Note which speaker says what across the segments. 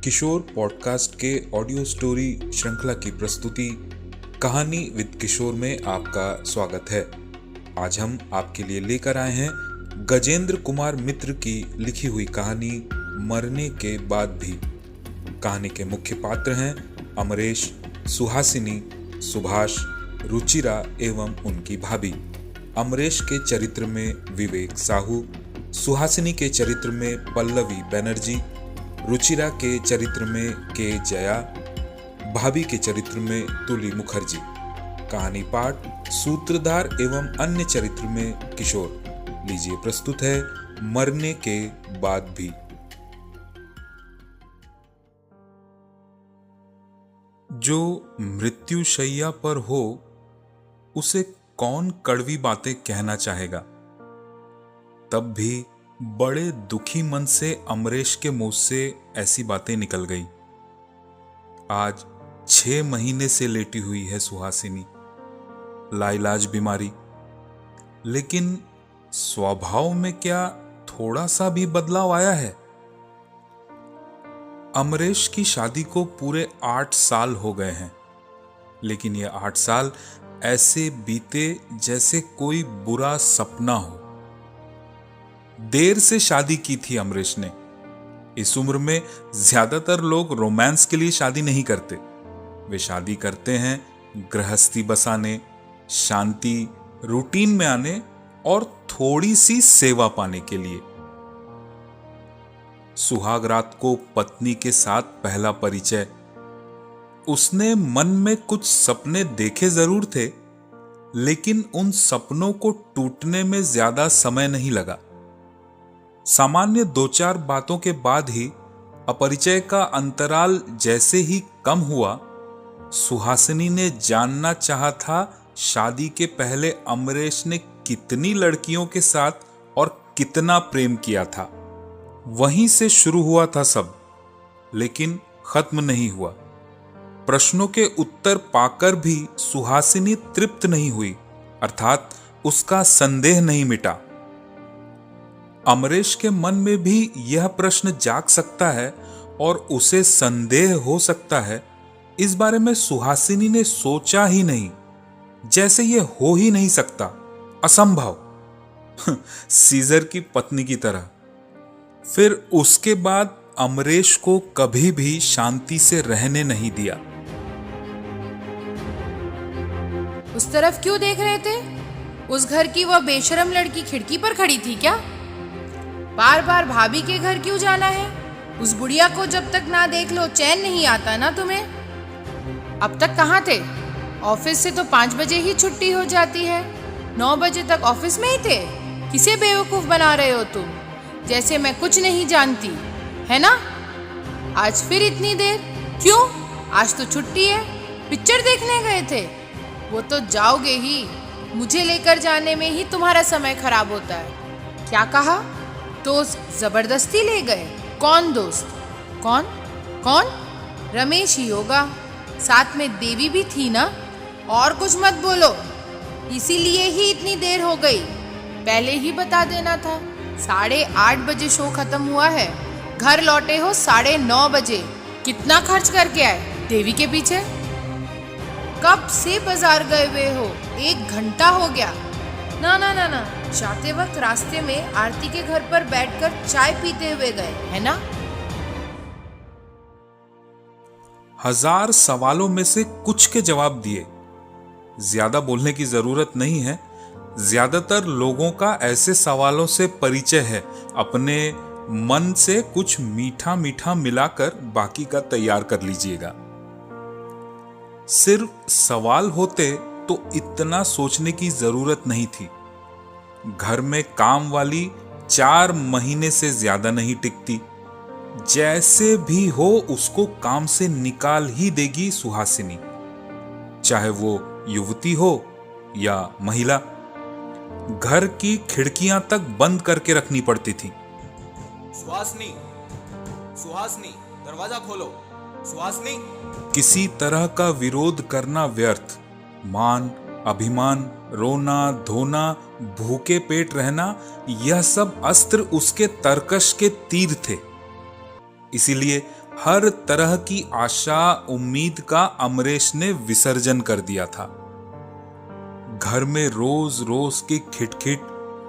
Speaker 1: किशोर podcast के audio story श्रृंखला की प्रस्तुति कहानी विद किशोर में आपका स्वागत है। आज हम आपके लिए लेकर आए हैं गजेंद्र कुमार मित्र की लिखी हुई कहानी मरने के बाद भी। कहानी के मुख्य पात्र हैं अमरेश, सुहासिनी, सुभाष, रुचिरा एवं उनकी भाभी। अमरेश के चरित्र में विवेक साहू, सुहासिनी के चरित्र में पल्लवी बनर्जी, रुचिरा के चरित्र में के जया, भाभी के चरित्र में तुली मुखर्जी। कहानी पाठ सूत्रधार एवं अन्य चरित्र में किशोर। लीजिए प्रस्तुत है मरने के बाद भी। जो मृत्युशैया पर हो उसे कौन कड़वी बातें कहना चाहेगा। तब भी बड़े दुखी मन से अमरेश के मुंह से ऐसी बातें निकल गई। आज 6 महीने से लेटी हुई है सुहासिनी, लाइलाज बीमारी। लेकिन स्वभाव में क्या थोड़ा सा भी बदलाव आया है? अमरेश की शादी को पूरे 8 साल हो गए हैं, लेकिन ये 8 साल ऐसे बीते जैसे कोई बुरा सपना हो। देर से शादी की थी अमरेश ने। इस उम्र में ज्यादातर लोग रोमांस के लिए शादी नहीं करते। वे शादी करते हैं गृहस्थी बसाने, शांति, रूटीन में आने और थोड़ी सी सेवा पाने के लिए। सुहाग रात को पत्नी के साथ पहला परिचय। उसने मन में कुछ सपने देखे जरूर थे, लेकिन उन सपनों को टूटने में ज्यादा समय नहीं लगा। सामान्य 2-4 बातों के बाद ही अपरिचय का अंतराल जैसे ही कम हुआ, सुहासिनी ने जानना चाहा था शादी के पहले अमरेश ने कितनी लड़कियों के साथ और कितना प्रेम किया था। वहीं से शुरू हुआ था सब, लेकिन खत्म नहीं हुआ। प्रश्नों के उत्तर पाकर भी सुहासिनी तृप्त नहीं हुई, अर्थात उसका संदेह नहीं मिटा। अमरेश के मन में भी यह प्रश्न जाग सकता है और उसे संदेह हो सकता है, इस बारे में सुहासिनी ने सोचा ही नहीं, जैसे यह हो ही नहीं सकता, असंभव। सीजर की पत्नी की तरह। फिर उसके बाद अमरेश को कभी भी शांति से रहने नहीं दिया।
Speaker 2: उस तरफ क्यों देख रहे थे? उस घर की वह बेशरम लड़की खिड़की पर खड़ी थी क्या? बार बार भाभी के घर क्यों जाना है? उस बुढ़िया को जब तक ना देख लो चैन नहीं आता ना तुम्हें? अब तक कहाँ थे? ऑफिस से तो 5 बजे ही छुट्टी हो जाती है। 9 बजे तक ऑफिस में ही थे। किसे बेवकूफ बना रहे हो तुम? जैसे मैं कुछ नहीं जानती, है ना? आज फिर इतनी देर क्यों? आज तो छुट्टी है। पिक्चर देखने गए थे? वो तो जाओगे ही, मुझे लेकर जाने में ही तुम्हारा समय खराब होता है। क्या कहा? दोस्त जबरदस्ती ले गए? कौन दोस्त? कौन कौन? रमेश ही होगा, साथ में देवी भी थी ना। और कुछ मत बोलो, इसीलिए ही इतनी देर हो गई। पहले ही बता देना था। 8:30 बजे शो खत्म हुआ है, घर लौटे हो 9:30 बजे। कितना खर्च करके आए देवी के पीछे? कब से बाजार गए हुए हो? 1 घंटा हो गया। ना ना ना ना, जाते वक्त रास्ते में आरती के घर पर बैठकर चाय पीते हुए गए, है ना?
Speaker 1: हजार सवालों में से कुछ के जवाब दिए। ज्यादा बोलने की जरूरत नहीं है। ज्यादातर लोगों का ऐसे सवालों से परिचय है। अपने मन से कुछ मीठा मीठा मिलाकर बाकी का तैयार कर लीजिएगा। सिर्फ सवाल होते तो इतना सोचने की जरूरत नहीं थी। घर में काम वाली 4 महीने से ज्यादा नहीं टिकती। जैसे भी हो उसको काम से निकाल ही देगी सुहासिनी, चाहे वो युवती हो या महिला। घर की खिड़कियां तक बंद करके रखनी पड़ती थी।
Speaker 3: सुहासिनी, सुहासिनी, दरवाजा खोलो। सुहासिनी।
Speaker 1: किसी तरह का विरोध करना व्यर्थ। मान, अभिमान, रोना धोना, भूखे पेट रहना, यह सब अस्त्र उसके तरकश के तीर थे। इसीलिए हर तरह की आशा उम्मीद का अमरेश ने विसर्जन कर दिया था। घर में रोज रोज की खिटखिट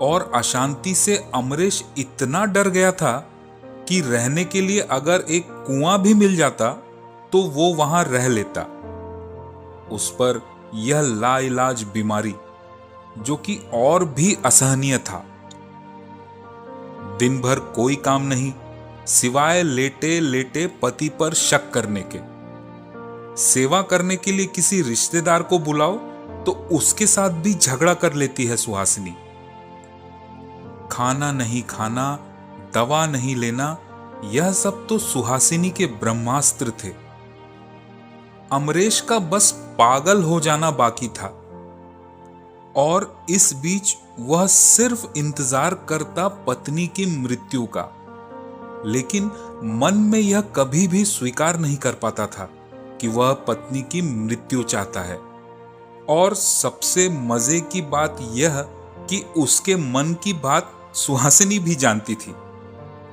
Speaker 1: और अशांति से अमरेश इतना डर गया था कि रहने के लिए अगर एक कुआं भी मिल जाता तो वो वहां रह लेता। उस पर यह लाइलाज बीमारी, जो कि और भी असहनीय था। दिन भर कोई काम नहीं सिवाय लेटे लेटे पति पर शक करने के। सेवा करने के लिए किसी रिश्तेदार को बुलाओ तो उसके साथ भी झगड़ा कर लेती है सुहासिनी। खाना नहीं खाना, दवा नहीं लेना, यह सब तो सुहासिनी के ब्रह्मास्त्र थे। अमरेश का बस पागल हो जाना बाकी था और इस बीच वह सिर्फ इंतजार करता पत्नी की मृत्यु का। लेकिन मन में यह कभी भी स्वीकार नहीं कर पाता था कि वह पत्नी की मृत्यु चाहता है। और सबसे मजे की बात यह कि उसके मन की बात सुहासिनी भी जानती थी।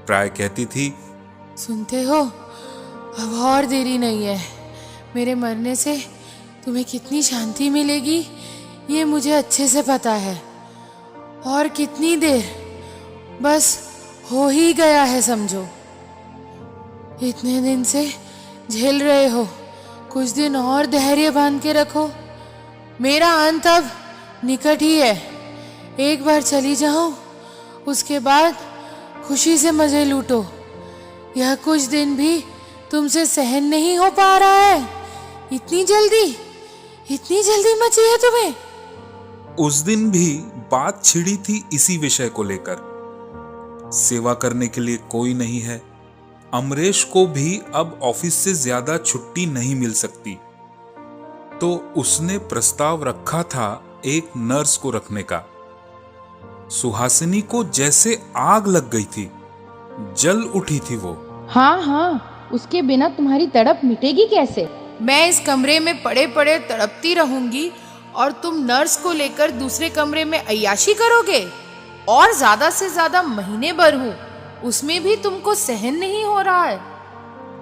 Speaker 1: प्राय कहती थी,
Speaker 2: सुनते हो, अब और देरी नहीं है। मेरे मरने से तुम्हें कितनी शांति मिलेगी ये मुझे अच्छे से पता है। और कितनी देर, बस हो ही गया है समझो। इतने दिन से झेल रहे हो, कुछ दिन और धैर्य बांध के रखो। मेरा अंत अब निकट ही है। एक बार चली जाऊं, उसके बाद खुशी से मजे लूटो। यह कुछ दिन भी तुमसे सहन नहीं हो पा रहा है। इतनी जल्दी मची है तुम्हें।
Speaker 1: उस दिन भी बात छिड़ी थी इसी विषय को लेकर। सेवा करने के लिए कोई नहीं है। अमरेश को भी अब ऑफिस से ज्यादा छुट्टी नहीं मिल सकती, तो उसने प्रस्ताव रखा था एक नर्स को रखने का। सुहासिनी को जैसे आग लग गई थी, जल उठी थी वो।
Speaker 4: हाँ, उसके बिना तुम्हारी तड़प मिटेगी कैसे?
Speaker 2: मैं इस कमरे में पड़े पड़े तड़पती रहूंगी और तुम नर्स को लेकर दूसरे कमरे में अय्याशी करोगे। और ज्यादा से ज्यादा महीने भर हूँ, उसमें भी तुमको सहन नहीं हो रहा है।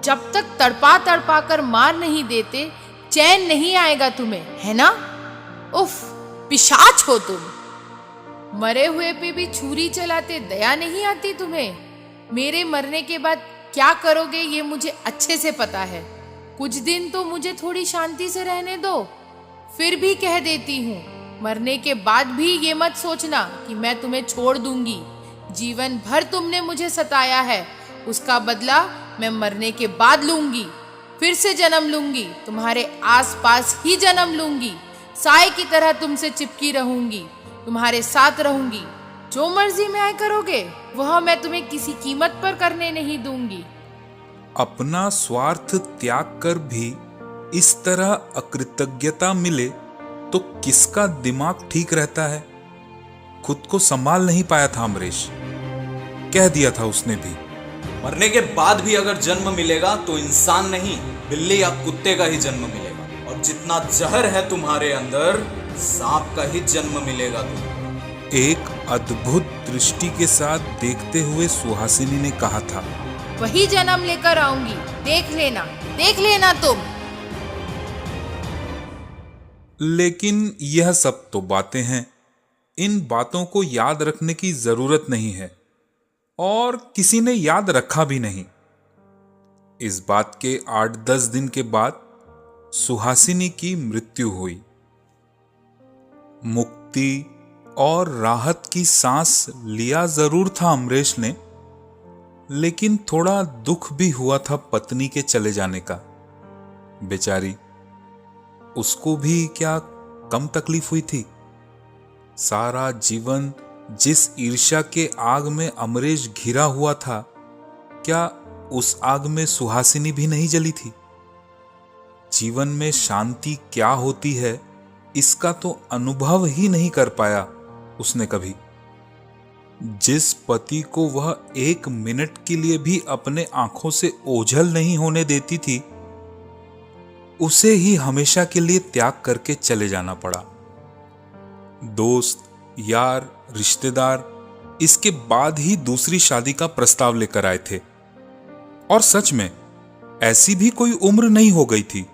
Speaker 2: जब तक तड़पा तड़पा कर मार नहीं देते चैन नहीं आएगा तुम्हें, है ना? उफ, पिशाच हो तुम। मरे हुए पे भी छुरी चलाते दया नहीं आती तुम्हें। मेरे मरने के बाद क्या करोगे ये मुझे अच्छे से पता है। कुछ दिन तो मुझे थोड़ी शांति से रहने दो। फिर भी कह देती हूँ, मरने के बाद भी ये मत सोचना कि मैं तुम्हें छोड़ दूंगी। जीवन भर तुमने मुझे सताया है, उसका बदला मैं मरने के बाद लूंगी। फिर से जन्म लूंगी, तुम्हारे आसपास ही जन्म लूंगी। साए की तरह तुमसे चिपकी रहूंगी, तुम्हारे साथ रहूंगी। जो मर्जी में आए करोगे वह मैं तुम्हें किसी कीमत पर करने नहीं दूंगी।
Speaker 1: अपना स्वार्थ त्याग कर भी इस तरह अकृतज्ञता मिले तो किसका दिमाग ठीक रहता है। खुद को संभाल नहीं पाया था अमरेश। कह दिया था उसने भी,
Speaker 3: मरने के बाद भी अगर जन्म मिलेगा तो इंसान नहीं, बिल्ली या कुत्ते का ही जन्म मिलेगा। और जितना जहर है तुम्हारे अंदर, सांप का ही जन्म मिलेगा तुम्हें।
Speaker 1: एक अद्भुत दृष्टि के साथ देखते हुए सुहासिनी ने कहा था,
Speaker 2: वही जन्म लेकर आऊंगी, देख लेना तुम।
Speaker 1: लेकिन यह सब तो बातें हैं। इन बातों को याद रखने की जरूरत नहीं है और किसी ने याद रखा भी नहीं। इस बात के 8-10 दिन के बाद सुहासिनी की मृत्यु हुई। मुक्ति और राहत की सांस लिया जरूर था अमरेश ने, लेकिन थोड़ा दुख भी हुआ था पत्नी के चले जाने का। बेचारी, उसको भी क्या कम तकलीफ हुई थी? सारा जीवन जिस ईर्ष्या के आग में अमरेश घिरा हुआ था, क्या उस आग में सुहासिनी भी नहीं जली थी? जीवन में शांति क्या होती है इसका तो अनुभव ही नहीं कर पाया उसने कभी। जिस पति को वह 1 मिनट के लिए भी अपने आंखों से ओझल नहीं होने देती थी, उसे ही हमेशा के लिए त्याग करके चले जाना पड़ा। दोस्त, यार, रिश्तेदार इसके बाद ही दूसरी शादी का प्रस्ताव लेकर आए थे। और सच में ऐसी भी कोई उम्र नहीं हो गई थी।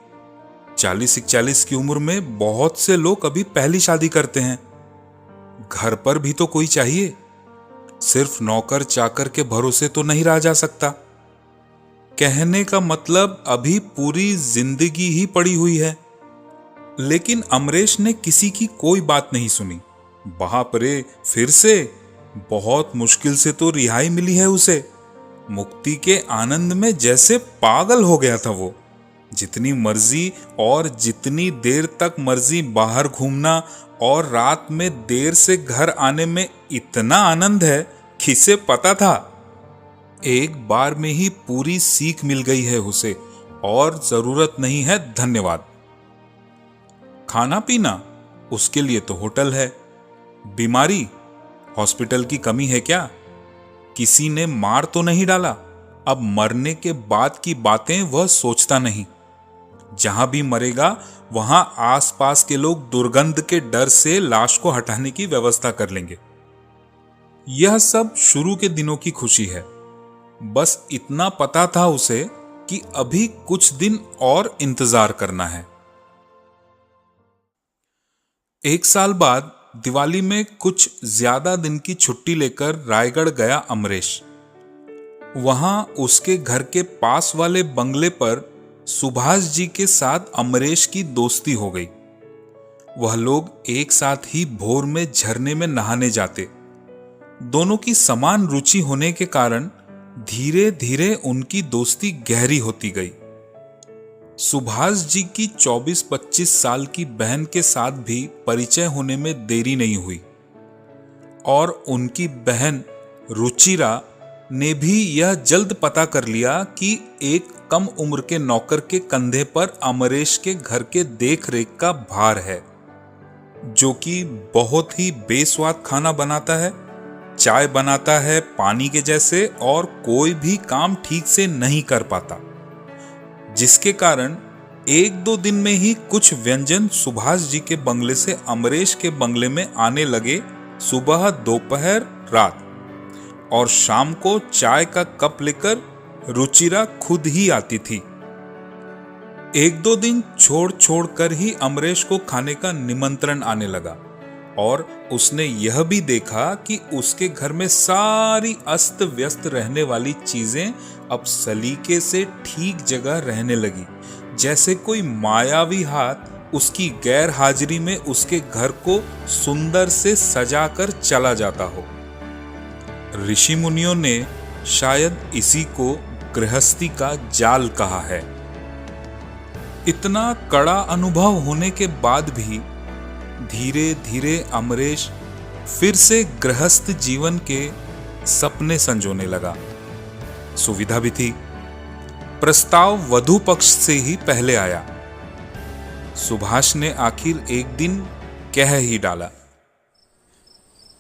Speaker 1: 40-41 की उम्र में बहुत से लोग अभी पहली शादी करते हैं। घर पर भी तो कोई चाहिए, सिर्फ नौकर चाकर के भरोसे तो नहीं रहा जा सकता। कहने का मतलब अभी पूरी जिंदगी ही पड़ी हुई है। लेकिन अमरेश ने किसी की कोई बात नहीं सुनी। बाप रे, फिर से बहुत मुश्किल से तो रिहाई मिली है उसे। मुक्ति के आनंद में जैसे पागल हो गया था वो। जितनी मर्जी और जितनी देर तक मर्जी बाहर घूमना और रात में देर से घर आने में इतना आनंद है, किसे पता था। एक बार में ही पूरी सीख मिल गई है उसे और जरूरत नहीं है धन्यवाद। खाना पीना उसके लिए तो होटल है। बीमारी, हॉस्पिटल की कमी है क्या? किसी ने मार तो नहीं डाला। अब मरने के बाद की बातें वह सोचता नहीं। जहां भी मरेगा वहां आसपास के लोग दुर्गंध के डर से लाश को हटाने की व्यवस्था कर लेंगे। यह सब शुरू के दिनों की खुशी है। बस इतना पता था उसे कि अभी कुछ दिन और इंतजार करना है। 1 साल बाद दिवाली में कुछ ज्यादा दिन की छुट्टी लेकर रायगढ़ गया अमरेश। वहां उसके घर के पास वाले बंगले पर सुभाष जी के साथ अमरेश की दोस्ती हो गई। वह लोग एक साथ ही भोर में झरने में नहाने जाते। दोनों की समान रुचि होने के कारण धीरे धीरे उनकी दोस्ती गहरी होती गई। सुभाष जी की 24-25 साल की बहन के साथ भी परिचय होने में देरी नहीं हुई और उनकी बहन रुचिरा ने भी यह जल्द पता कर लिया कि एक कम उम्र के नौकर के कंधे पर अमरेश के घर के देखरेख का भार है, जो कि बहुत ही बेस्वाद खाना बनाता है, चाय बनाता है पानी के जैसे और कोई भी काम ठीक से नहीं कर पाता, जिसके कारण 1-2 दिन में ही कुछ व्यंजन सुभाष जी के बंगले से अमरेश के बंगले में आने लगे। सुबह, दोपहर, रात और शाम को चाय का कप लेकर रुचिरा खुद ही आती थी। 1-2 दिन छोड़ छोड़ कर ही अमरेश को खाने का निमंत्रण आने लगा और उसने यह भी देखा कि उसके घर में सारी अस्त व्यस्त रहने वाली चीजें अब सलीके से ठीक जगह रहने लगी, जैसे कोई मायावी हाथ उसकी गैर हाजिरी में उसके घर को सुंदर से सजाकर चला जाता हो। ऋषि मुनियों ने शायद इसी को गृहस्थी का जाल कहा है। इतना कड़ा अनुभव होने के बाद भी धीरे धीरे अमरेश फिर से गृहस्थ जीवन के सपने संजोने लगा। सुविधा भी थी। प्रस्ताव वधू पक्ष से ही पहले आया। सुभाष ने आखिर एक दिन कह ही डाला,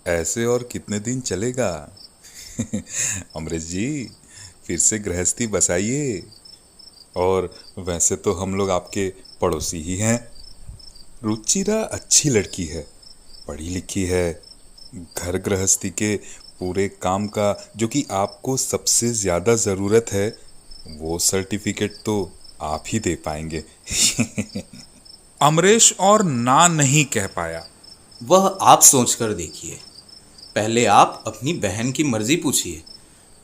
Speaker 5: ऐसे और कितने दिन चलेगा? अमरेश जी, फिर से गृहस्थी बसाइए। और वैसे तो हम लोग आपके पड़ोसी ही हैं। रुचिरा अच्छी लड़की है, पढ़ी लिखी है। घर गृहस्थी के पूरे काम का जो कि आपको सबसे ज्यादा जरूरत है, वो सर्टिफिकेट तो आप ही दे पाएंगे।
Speaker 1: अमरेश और ना नहीं कह पाया।
Speaker 3: वह आप सोच कर देखिए। पहले आप अपनी बहन की मर्जी पूछिए।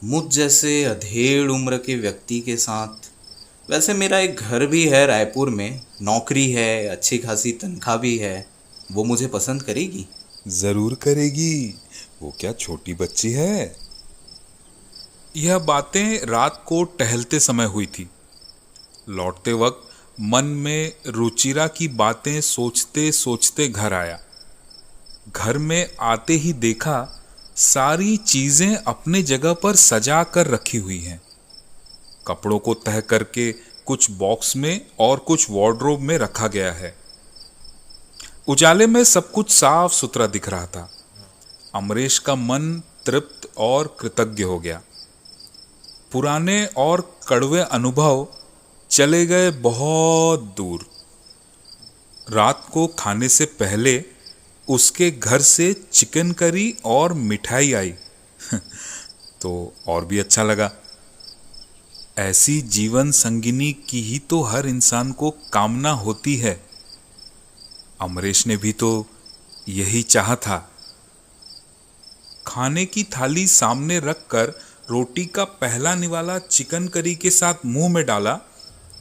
Speaker 3: मुझ जैसे अधेड़ उम्र के व्यक्ति के साथ, वैसे मेरा एक घर भी है रायपुर में, नौकरी है, अच्छी खासी तनख्वाह भी है, वो मुझे पसंद करेगी?
Speaker 5: जरूर करेगी। वो क्या छोटी बच्ची है?
Speaker 1: यह बातें रात को टहलते समय हुई थी। लौटते वक्त मन में रुचिरा की बातें सोचते सोचते घर आया। घर में आते ही देखा सारी चीजें अपने जगह पर सजा कर रखी हुई हैं। कपड़ों को तह करके कुछ बॉक्स में और कुछ वार्डरोब में रखा गया है। उजाले में सब कुछ साफ सुथरा दिख रहा था। अमरेश का मन तृप्त और कृतज्ञ हो गया। पुराने और कड़वे अनुभव चले गए बहुत दूर। रात को खाने से पहले उसके घर से चिकन करी और मिठाई आई तो और भी अच्छा लगा।
Speaker 5: ऐसी जीवन संगिनी की ही तो हर इंसान को कामना होती है। अमरेश ने भी तो यही चाहा था। खाने की थाली सामने रखकर रोटी का पहला निवाला चिकन करी के साथ मुंह में डाला।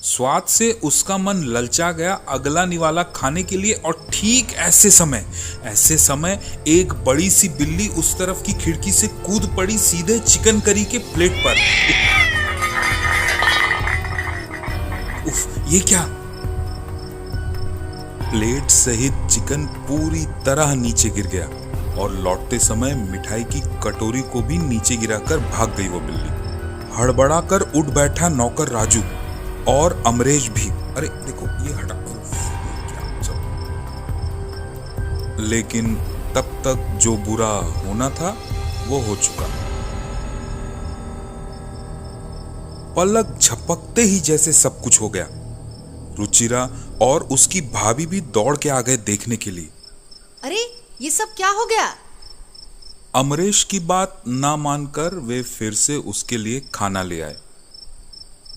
Speaker 5: स्वाद से उसका मन ललचा गया अगला निवाला खाने के लिए, और ठीक ऐसे समय एक बड़ी सी बिल्ली उस तरफ की खिड़की से कूद पड़ी सीधे चिकन करी के प्लेट पर। उफ, ये क्या? प्लेट सहित चिकन पूरी तरह नीचे गिर गया और लौटते समय मिठाई की कटोरी को भी नीचे गिराकर भाग गई वो बिल्ली। हड़बड़ाकर उठ बैठा नौकर राजू और अमरेश भी। अरे देखो ये हटा, क्या सब। लेकिन तब तक जो बुरा होना था वो हो चुका। पलक झपकते ही जैसे सब कुछ हो गया। रुचिरा और उसकी भाभी भी दौड़ के आ गए देखने के लिए।
Speaker 6: अरे ये सब क्या हो गया?
Speaker 5: अमरेश की बात ना मानकर वे फिर से उसके लिए खाना ले आए।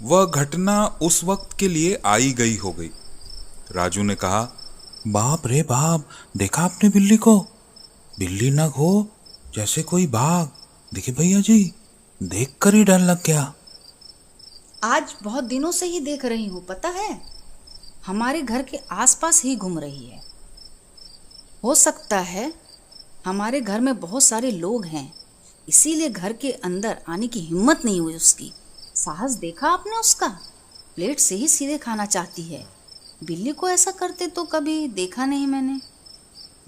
Speaker 5: वह घटना उस वक्त के लिए आई गई हो गई। राजू ने कहा, बाप रे बाप, देखा आपने बिल्ली को? बिल्ली न हो जैसे कोई बाघ। देखिए भैया जी, देख कर ही डर लग गया।
Speaker 6: आज बहुत दिनों से ही देख रही हूँ, पता है, हमारे घर के आसपास ही घूम रही है। हो सकता है हमारे घर में बहुत सारे लोग हैं, इसीलिए घर के अंदर आने की हिम्मत नहीं हुई उसकी। साहस देखा आपने उसका? प्लेट से ही सीधे खाना चाहती है। बिल्ली को ऐसा करते तो कभी देखा नहीं मैंने।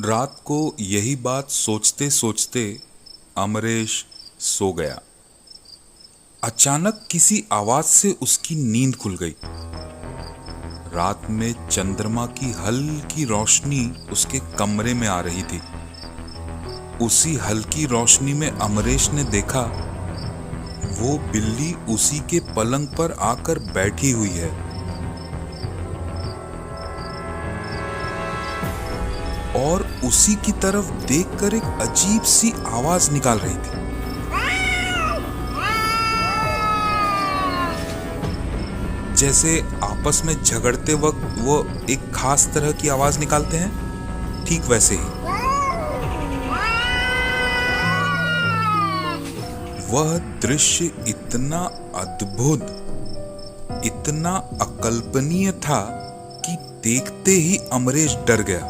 Speaker 5: रात को यही बात सोचते सोचते अमरेश सो गया। अचानक किसी आवाज से उसकी नींद खुल गई। रात में चंद्रमा की हल्की रोशनी उसके कमरे में आ रही थी। उसी हल्की रोशनी में अमरेश ने देखा वो बिल्ली उसी के पलंग पर आकर बैठी हुई है। और उसी की तरफ देखकर एक अजीब सी आवाज निकाल रही थी। जैसे आपस में झगड़ते वक्त वो एक खास तरह की आवाज निकालते हैं, ठीक वैसे ही। वह दृश्य इतना अद्भुत, इतना अकल्पनीय था कि देखते ही अमरेश डर गया।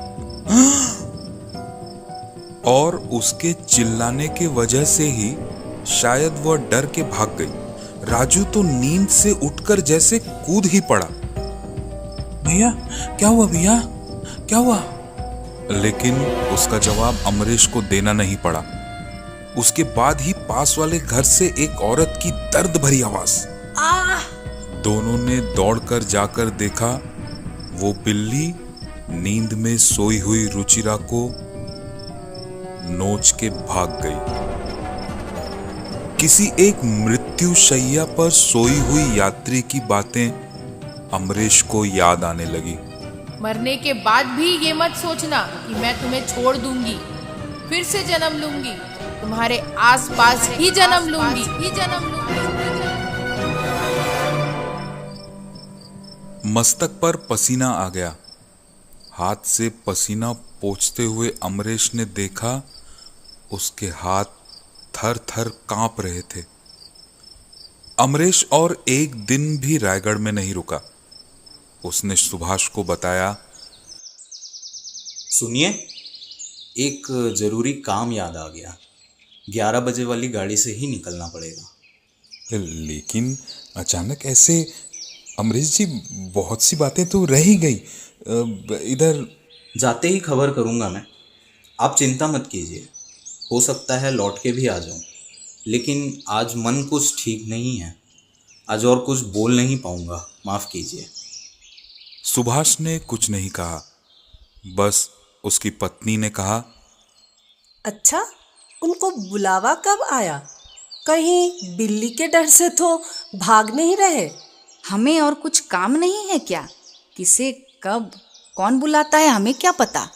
Speaker 5: और उसके चिल्लाने के वजह से ही शायद वह डर के भाग गई। राजू तो नींद से उठकर जैसे कूद ही पड़ा। भैया क्या हुआ? भैया क्या हुआ? लेकिन उसका जवाब अमरेश को देना नहीं पड़ा। उसके बाद ही पास वाले घर से एक औरत की दर्द भरी आवाज। दोनों ने दौड़कर जाकर देखा वो बिल्ली नींद में सोई हुई रुचिरा को नोच के भाग गई। किसी एक मृत्यु शैया पर सोई हुई यात्री की बातें अमरेश को याद आने लगी।
Speaker 2: मरने के बाद भी ये मत सोचना कि मैं तुम्हें छोड़ दूंगी, फिर से जन्म लूंगी, तुम्हारे आसपास ही जन्म लूंगी।
Speaker 5: मस्तक पर पसीना आ गया। हाथ से पसीना पोंछते हुए अमरेश ने देखा उसके हाथ थर थर कांप रहे थे। अमरेश और एक दिन भी रायगढ़ में नहीं रुका। उसने सुभाष को बताया,
Speaker 3: सुनिए, एक जरूरी काम याद आ गया। 11 बजे वाली गाड़ी से ही निकलना पड़ेगा।
Speaker 5: लेकिन अचानक ऐसे अमरेश जी, बहुत सी बातें तो रह ही गई। इधर
Speaker 3: जाते ही खबर करूंगा मैं, आप चिंता मत कीजिए। हो सकता है लौट के भी आ जाऊं, लेकिन आज मन कुछ ठीक नहीं है। आज और कुछ बोल नहीं पाऊंगा, माफ कीजिए।
Speaker 5: सुभाष ने कुछ नहीं कहा। बस उसकी पत्नी ने कहा,
Speaker 7: अच्छा, उनको बुलावा कब आया? कहीं बिल्ली के डर से तो भाग नहीं रहे?
Speaker 6: हमें और कुछ काम नहीं है क्या? किसे कब कौन बुलाता है हमें क्या पता।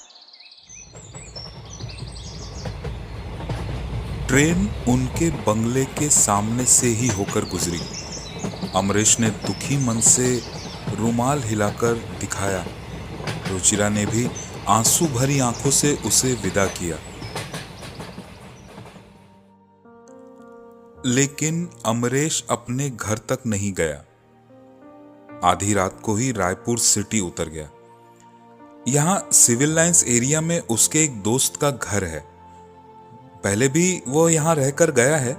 Speaker 5: ट्रेन उनके बंगले के सामने से ही होकर गुजरी। अमरेश ने दुखी मन से रुमाल हिलाकर दिखाया। रुचिरा ने भी आंसू भरी आंखों से उसे विदा किया। लेकिन अमरेश अपने घर तक नहीं गया। आधी रात को ही रायपुर सिटी उतर गया। यहां सिविल लाइंस एरिया में उसके एक दोस्त का घर है। पहले भी वो यहां रहकर गया है।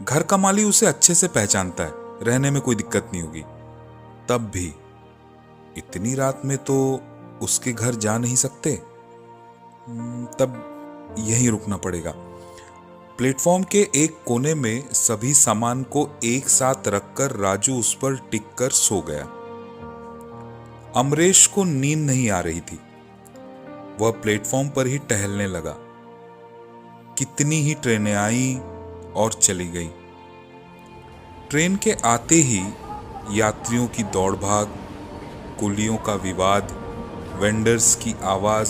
Speaker 5: घर का माली उसे अच्छे से पहचानता है, रहने में कोई दिक्कत नहीं होगी। तब भी इतनी रात में तो उसके घर जा नहीं सकते। तब यहीं रुकना पड़ेगा। प्लेटफॉर्म के एक कोने में सभी सामान को एक साथ रखकर राजू उस पर टिककर सो गया। अमरेश को नींद नहीं आ रही थी। वह प्लेटफॉर्म पर ही टहलने लगा। कितनी ही ट्रेनें आई और चली गई। ट्रेन के आते ही यात्रियों की दौड़-भाग, कुलियों का विवाद, वेंडर्स की आवाज,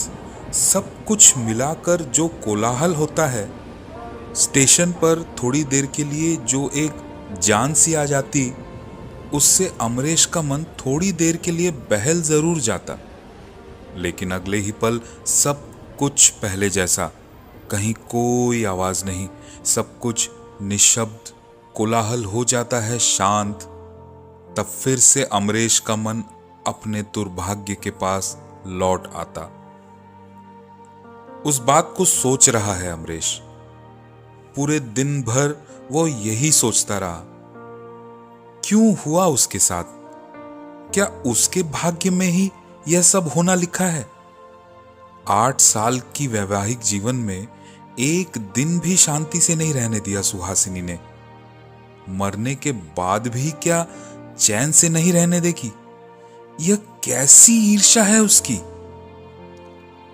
Speaker 5: सब कुछ मिलाकर जो कोलाहल होता है, स्टेशन पर थोड़ी देर के लिए जो एक जान सी आ जाती, उससे अमरेश का मन थोड़ी देर के लिए बहल जरूर जाता। लेकिन अगले ही पल सब कुछ पहले जैसा, कहीं कोई आवाज नहीं, सब कुछ निशब्द, कोलाहल हो जाता है शांत। तब फिर से अमरेश का मन अपने दुर्भाग्य के पास लौट आता। उस बात को सोच रहा है अमरेश। पूरे दिन भर वो यही सोचता रहा। क्यों हुआ उसके साथ? क्या उसके भाग्य में ही यह सब होना लिखा है? 8 साल की वैवाहिक जीवन में एक दिन भी शांति से नहीं रहने दिया सुहासिनी ने। मरने के बाद भी क्या चैन से नहीं रहने देगी? यह कैसी ईर्ष्या है उसकी।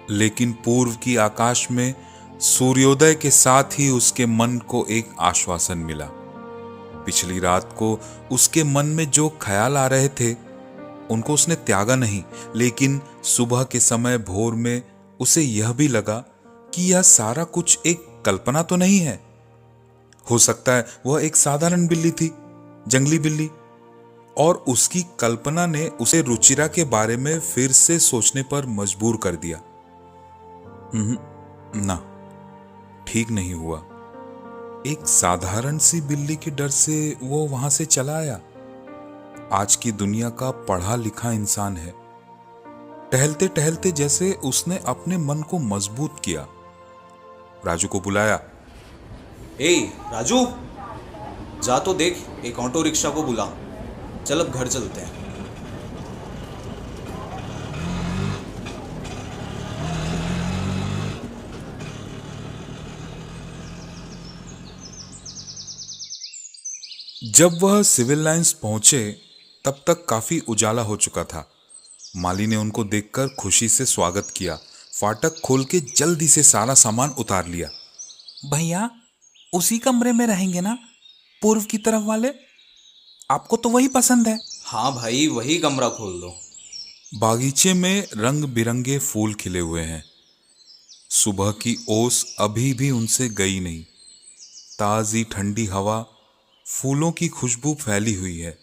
Speaker 5: लेकिन पूर्व की आकाश में सूर्योदय के साथ ही उसके मन को एक आश्वासन मिला। पिछली रात को उसके मन में जो ख्याल आ रहे थे, उनको उसने त्यागा नहीं। लेकिन सुबह के समय भोर में उसे यह भी लगा कि यह सारा कुछ एक कल्पना तो नहीं है। हो सकता है वह एक साधारण बिल्ली थी, जंगली बिल्ली, और उसकी कल्पना ने उसे रुचिरा के बारे में फिर से सोचने पर मजबूर कर दिया। ना, ठीक नहीं हुआ। एक साधारण सी बिल्ली के डर से वो वहां से चला आया। आज की दुनिया का पढ़ा लिखा इंसान है। टहलते टहलते जैसे उसने अपने मन को मजबूत किया। राजू को बुलाया।
Speaker 3: ए राजू, जा तो देख, एक ऑटो रिक्शा को बुला। चल अब घर चलते हैं।
Speaker 5: जब वह सिविल लाइंस पहुंचे तब तक काफी उजाला हो चुका था। माली ने उनको देखकर खुशी से स्वागत किया। फाटक खोल के जल्दी से सारा सामान उतार लिया। भैया, उसी कमरे में रहेंगे ना, पूर्व की तरफ वाले? आपको तो वही पसंद है।
Speaker 3: हाँ भाई, वही कमरा खोल दो।
Speaker 5: बागीचे में रंग बिरंगे फूल खिले हुए हैं। सुबह की ओस अभी भी उनसे गई नहीं। ताजी ठंडी हवा, फूलों की खुशबू फैली हुई है।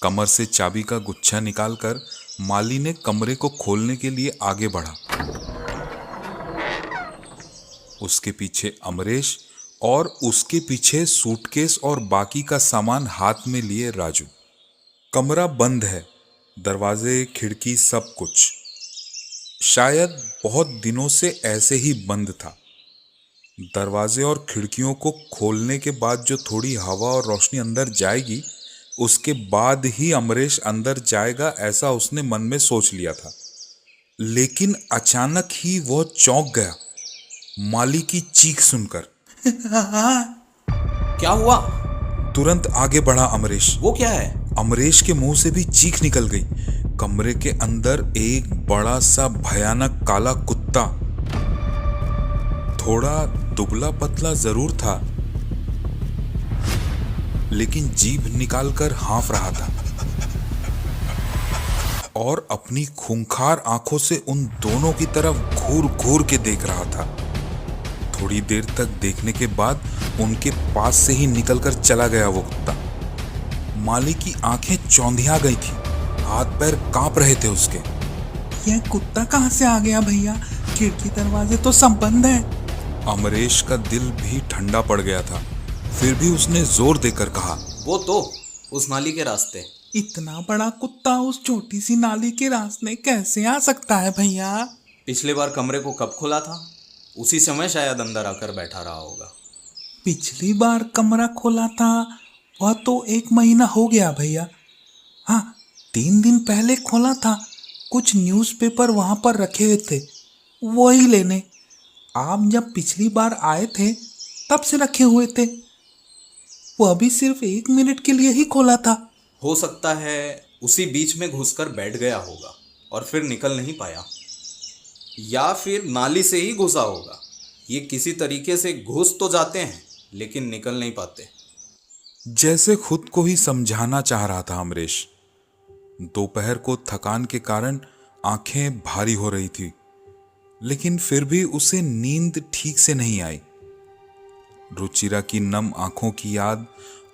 Speaker 5: कमर से चाबी का गुच्छा निकालकर माली ने कमरे को खोलने के लिए आगे बढ़ा। उसके पीछे अमरेश और उसके पीछे सूटकेस और बाकी का सामान हाथ में लिए राजू। कमरा बंद है, दरवाजे, खिड़की, सब कुछ। शायद बहुत दिनों से ऐसे ही बंद था। दरवाजे और खिड़कियों को खोलने के बाद जो थोड़ी हवा और रोशनी अंदर जाएगी, उसके बाद ही अमरेश अंदर जाएगा, ऐसा उसने मन में सोच लिया था। लेकिन अचानक ही वह चौंक गया माली की चीख सुनकर।
Speaker 3: क्या हुआ?
Speaker 5: तुरंत आगे बढ़ा अमरेश।
Speaker 3: वो क्या है?
Speaker 5: अमरेश के मुंह से भी चीख निकल गई। कमरे के अंदर एक बड़ा सा भयानक काला कुत्ता, थोड़ा दुबला पतला जरूर था, लेकिन जीभ निकालकर हाँफ रहा था और अपनी खूंखार आंखों से उन दोनों की तरफ घूर घूर के देख रहा था। थोड़ी देर तक देखने के बाद उनके पास से ही निकलकर चला गया वो कुत्ता।
Speaker 1: माली की आंखें चौंधिया गई थी, हाथ पैर कांप रहे थे उसके।
Speaker 5: यह कुत्ता कहाँ से आ गया भैया? खिड़की दरवाजे तो सब बंद है।
Speaker 1: अमरेश का दिल भी ठंडा पड़ गया था, फिर भी उसने जोर देकर कहा,
Speaker 3: वो तो उस नाली के रास्ते।
Speaker 5: इतना बड़ा कुत्ता उस छोटी सी नाली के रास्ते कैसे आ सकता है भैया?
Speaker 3: पिछले बार कमरे को कब खोला था? उसी समय शायद अंदर आकर बैठा रहा होगा।
Speaker 5: पिछली बार कमरा खोला था वह तो 1 महीना हो गया भैया। हाँ, 3 दिन पहले खोला था। कुछ न्यूज़पेपर वहां पर रखे हुए थे, वही लेने। आप जब पिछली बार आए थे तब से रखे हुए थे। वो अभी सिर्फ 1 मिनट के लिए ही खोला था।
Speaker 3: हो सकता है उसी बीच में घुसकर बैठ गया होगा और फिर निकल नहीं पाया, या फिर नाली से ही घुसा होगा। ये किसी तरीके से घुस तो जाते हैं लेकिन निकल नहीं पाते।
Speaker 1: जैसे खुद को ही समझाना चाह रहा था अमरेश। दोपहर को थकान के कारण आंखें भारी हो रही थी, लेकिन फिर भी उसे नींद ठीक से नहीं आई। रुचिरा की नम आंखों की याद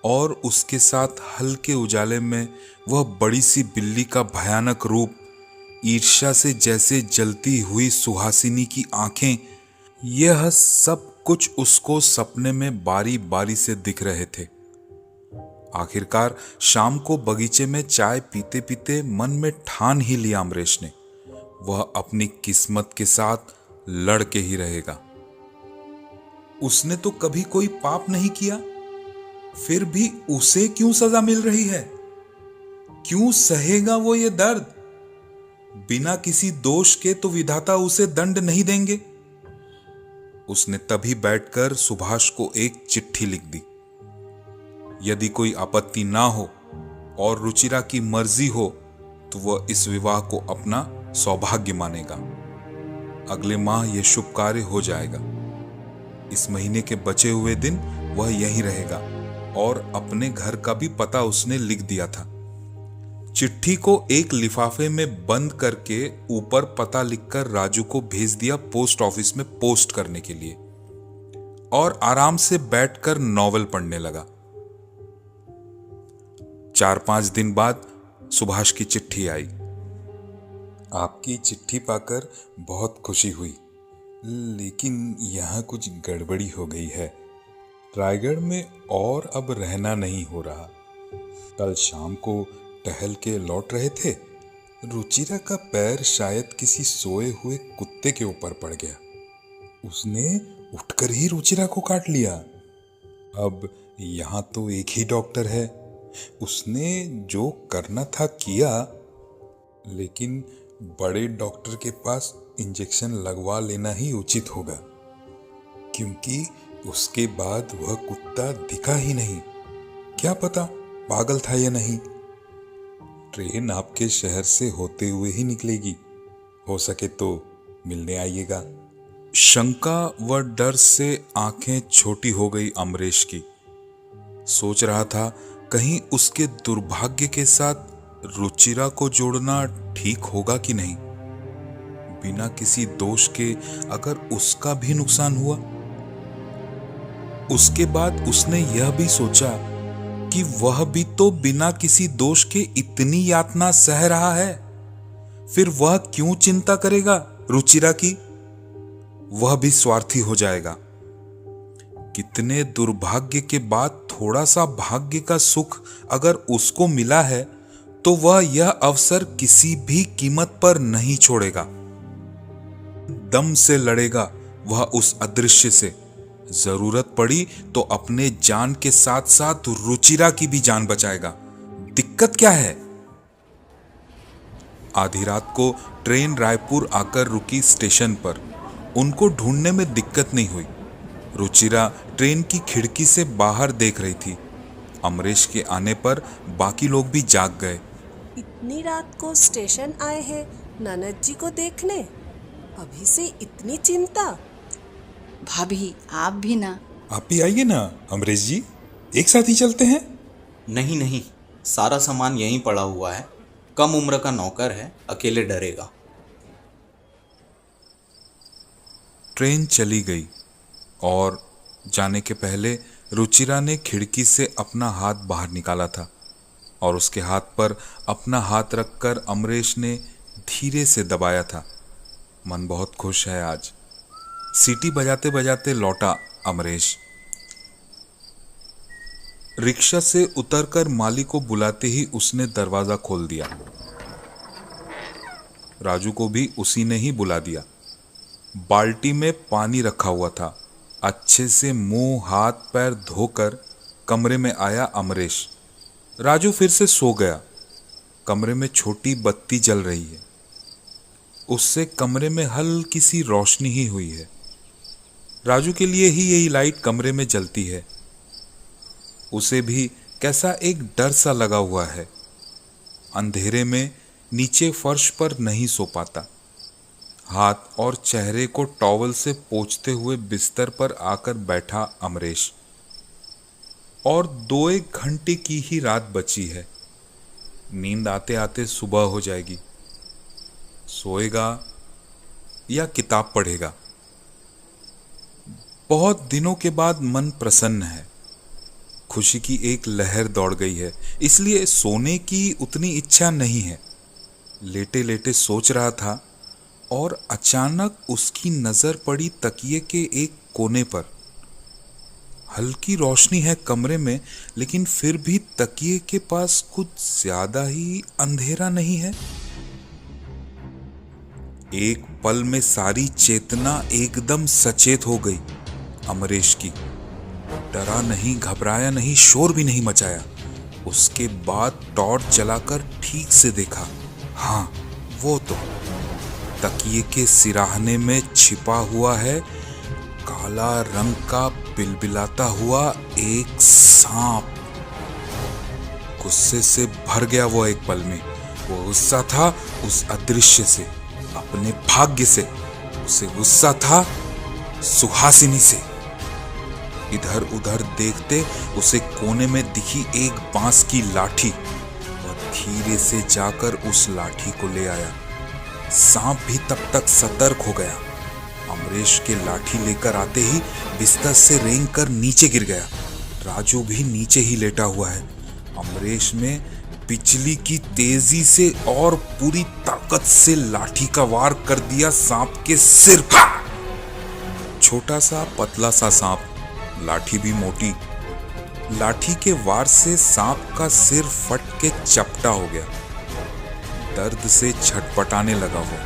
Speaker 1: और उसके साथ हल्के उजाले में वह बड़ी सी बिल्ली का भयानक रूप, ईर्ष्या से जैसे जलती हुई सुहासिनी की आंखें, यह सब कुछ उसको सपने में बारी बारी से दिख रहे थे। आखिरकार शाम को बगीचे में चाय पीते पीते मन में ठान ही लिया अमरेश ने, वह अपनी किस्मत के साथ लड़ के ही रहेगा। उसने तो कभी कोई पाप नहीं किया, फिर भी उसे क्यों सजा मिल रही है? क्यों सहेगा वो ये दर्द? बिना किसी दोष के तो विधाता उसे दंड नहीं देंगे। उसने तभी बैठकर सुभाष को एक चिट्ठी लिख दी। यदि कोई आपत्ति ना हो और रुचिरा की मर्जी हो तो वह इस विवाह को अपना सौभाग्य मानेगा। अगले माह यह शुभ कार्य हो जाएगा। इस महीने के बचे हुए दिन वह यहीं रहेगा और अपने घर का भी पता उसने लिख दिया था। चिट्ठी को एक लिफाफे में बंद करके ऊपर पता लिखकर राजू को भेज दिया पोस्ट ऑफिस में पोस्ट करने के लिए, और आराम से बैठकर नॉवेल पढ़ने लगा। 4-5 दिन बाद सुभाष की चिट्ठी आई।
Speaker 5: आपकी चिट्ठी पाकर बहुत खुशी हुई, लेकिन यहाँ कुछ गड़बड़ी हो गई है। रायगढ़ में और अब रहना नहीं हो रहा। कल शाम को टहल के लौट रहे थे, रुचिरा का पैर शायद किसी सोए हुए कुत्ते के ऊपर पड़ गया। उसने उठकर ही रुचिरा को काट लिया। अब यहाँ तो एक ही डॉक्टर है, उसने जो करना था किया, लेकिन बड़े डॉक्टर के पास इंजेक्शन लगवा लेना ही उचित होगा, क्योंकि उसके बाद वह कुत्ता दिखा ही नहीं। क्या पता पागल था या नहीं। ट्रेन आपके शहर से होते हुए ही निकलेगी, हो सके तो मिलने आइएगा।
Speaker 1: शंका व डर से आंखें छोटी हो गई अमरेश की। सोच रहा था कहीं उसके दुर्भाग्य के साथ रुचिरा को जोड़ना ठीक होगा कि नहीं। बिना किसी दोष के अगर उसका भी नुकसान हुआ। उसके बाद उसने यह भी सोचा कि वह भी तो बिना किसी दोष के इतनी यातना सह रहा है, फिर वह क्यों चिंता करेगा रुचिरा की? वह भी स्वार्थी हो जाएगा। कितने दुर्भाग्य के बाद थोड़ा सा भाग्य का सुख अगर उसको मिला है तो वह यह अवसर किसी भी कीमत पर नहीं छोड़ेगा। दम से लड़ेगा वह उस अदृश्य से। जरूरत पड़ी तो अपने जान के साथ साथ रुचिरा की भी जान बचाएगा। दिक्कत क्या है? आधी रात को ट्रेन रायपुर आकर रुकी स्टेशन पर। उनको ढूंढने में दिक्कत नहीं हुई। रुचिरा ट्रेन की खिड़की से बाहर देख रही थी। अमरेश के आने पर बाकी लोग भी जाग गए।
Speaker 7: इतनी रात को स्टेशन आए हैं ननद जी को देखने, अभी से इतनी चिंता?
Speaker 6: भाभी आप भी ना।
Speaker 5: आप भी आइए ना अमरेश जी, एक साथ ही चलते हैं।
Speaker 3: नहीं नहीं, सारा सामान यहीं पड़ा हुआ है। कम उम्र का नौकर है, अकेले डरेगा।
Speaker 1: ट्रेन चली गई और जाने के पहले रुचिरा ने खिड़की से अपना हाथ बाहर निकाला था।
Speaker 5: और उसके हाथ पर अपना हाथ रखकर अमरेश ने धीरे से दबाया था। मन बहुत खुश है आज। सीटी बजाते बजाते लौटा अमरेश। रिक्शा से उतरकर माली को बुलाते ही उसने दरवाजा खोल दिया। राजू को भी उसी ने ही बुला दिया। बाल्टी में पानी रखा हुआ था। अच्छे से मुंह हाथ पैर धोकर कमरे में आया अमरेश। राजू फिर से सो गया। कमरे में छोटी बत्ती जल रही है। उससे कमरे में हल्की सी रोशनी ही हुई है। राजू के लिए ही यही लाइट कमरे में जलती है। उसे भी कैसा एक डर सा लगा हुआ है। अंधेरे में नीचे फर्श पर नहीं सो पाता। हाथ और चेहरे को टॉवल से पोंछते हुए बिस्तर पर आकर बैठा अमरेश। और 2-1 घंटे की ही रात बची है। नींद आते आते सुबह हो जाएगी। सोएगा या किताब पढ़ेगा। बहुत दिनों के बाद मन प्रसन्न है। खुशी की एक लहर दौड़ गई है, इसलिए सोने की उतनी इच्छा नहीं है। लेटे लेटे सोच रहा था और अचानक उसकी नजर पड़ी तकिए के एक कोने पर। हल्की रोशनी है कमरे में, लेकिन फिर भी तकिए के पास कुछ ज्यादा ही अंधेरा नहीं है। एक पल में सारी चेतना एकदम सचेत हो गई अमरेश की। डरा नहीं, घबराया नहीं, शोर भी नहीं मचाया। उसके बाद टॉर्च जलाकर ठीक से देखा। हाँ, वो तो तकिए के सिराहने में छिपा हुआ है काला रंग का बिलबिलाता हुआ एक सांप। गुस्से से भर गया वो एक पल में। वो गुस्सा था उस अदृश्य से, अपने भाग्य से। उसे गुस्सा था सुहासिनी से। इधर उधर देखते उसे कोने में दिखी एक बांस की लाठी। वह धीरे से जाकर उस लाठी को ले आया। सांप भी तब तक सतर्क हो गया। अमरेश के लाठी लेकर आते ही बिस्तर से रेंग कर नीचे गिर गया। राजू भी नीचे ही लेटा हुआ है। अमरेश ने बिजली की तेजी से और पूरी ताकत से लाठी का वार कर दिया सांप के सिर पर। छोटा सा पतला सा सांप, लाठी भी मोटी। लाठी के वार से सांप का सिर फट के चपटा हो गया। दर्द से छटपटाने लगा वो।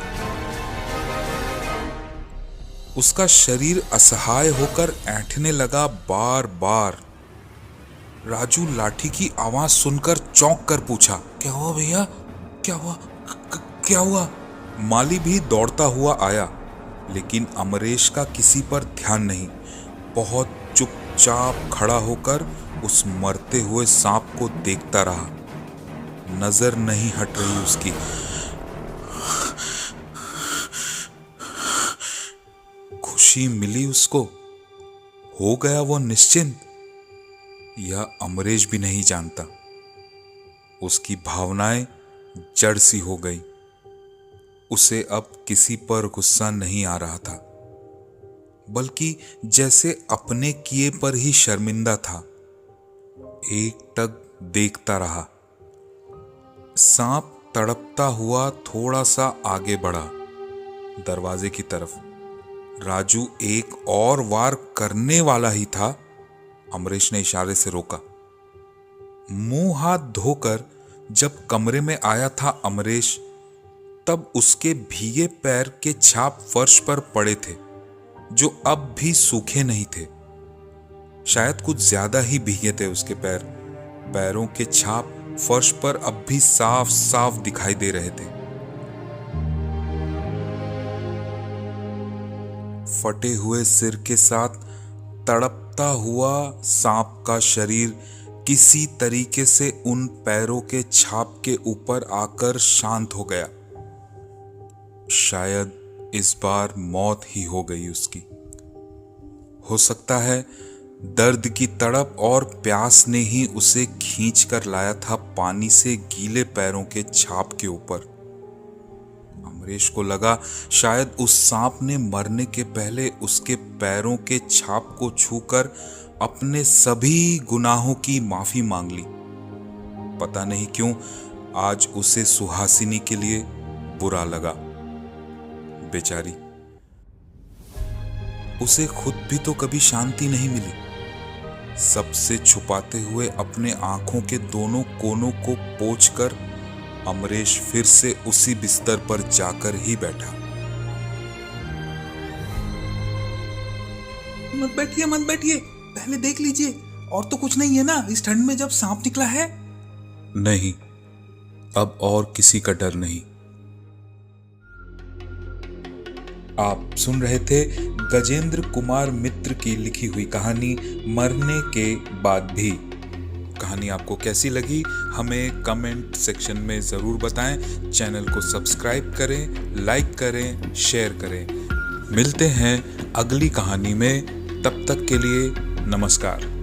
Speaker 5: उसका शरीर असहाय होकर ऐंठने लगा बार बार। राजू लाठी की आवाज सुनकर चौंक कर पूछा, क्या हुआ भैया? क्या हुआ? क्या हुआ? माली भी दौड़ता हुआ आया, लेकिन अमरेश का किसी पर ध्यान नहीं। बहुत चुपचाप खड़ा होकर उस मरते हुए सांप को देखता रहा। नजर नहीं हट रही उसकी। खुशी मिली उसको। हो गया वो निश्चिंत। यह अमरेश भी नहीं जानता। उसकी भावनाएं जड़ सी हो गई। उसे अब किसी पर गुस्सा नहीं आ रहा था, बल्कि जैसे अपने किए पर ही शर्मिंदा था। एकटक देखता रहा। सांप तड़पता हुआ थोड़ा सा आगे बढ़ा दरवाजे की तरफ। राजू एक और वार करने वाला ही था। अमरेश ने इशारे से रोका। मुंह हाथ धोकर जब कमरे में आया था अमरेश, तब उसके भीगे पैर के छाप फर्श पर पड़े थे, जो अब भी सूखे नहीं थे। शायद कुछ ज्यादा ही भीगे थे उसके पैर। पैरों के छाप फर्श पर अब भी साफ साफ दिखाई दे रहे थे। फटे हुए सिर के साथ तड़पता हुआ सांप का शरीर किसी तरीके से उन पैरों के छाप के ऊपर आकर शांत हो गया। शायद इस बार मौत ही हो गई उसकी। हो सकता है दर्द की तड़प और प्यास ने ही उसे खींच कर लाया था पानी से गीले पैरों के छाप के ऊपर। अमरेश को लगा शायद उस सांप ने मरने के पहले उसके पैरों के छाप को छूकर अपने सभी गुनाहों की माफी मांग ली। पता नहीं क्यों आज उसे सुहासिनी के लिए बुरा लगा। बेचारी, उसे खुद भी तो कभी शांति नहीं मिली। सबसे छुपाते हुए अपने आंखों के दोनों कोनों को पोंछकर अमरेश फिर से उसी बिस्तर पर जाकर ही बैठा।
Speaker 1: मत बैठिए, पहले देख लीजिए, और तो कुछ नहीं है ना इस ठंड में जब सांप निकला है।
Speaker 5: नहीं, अब और किसी का डर नहीं। आप सुन रहे थे गजेंद्र कुमार मित्र की लिखी हुई कहानी मरने के बाद भी। कहानी आपको कैसी लगी हमें कमेंट सेक्शन में ज़रूर बताएं। चैनल को सब्सक्राइब करें, लाइक करें, शेयर करें। मिलते हैं अगली कहानी में, तब तक के लिए नमस्कार।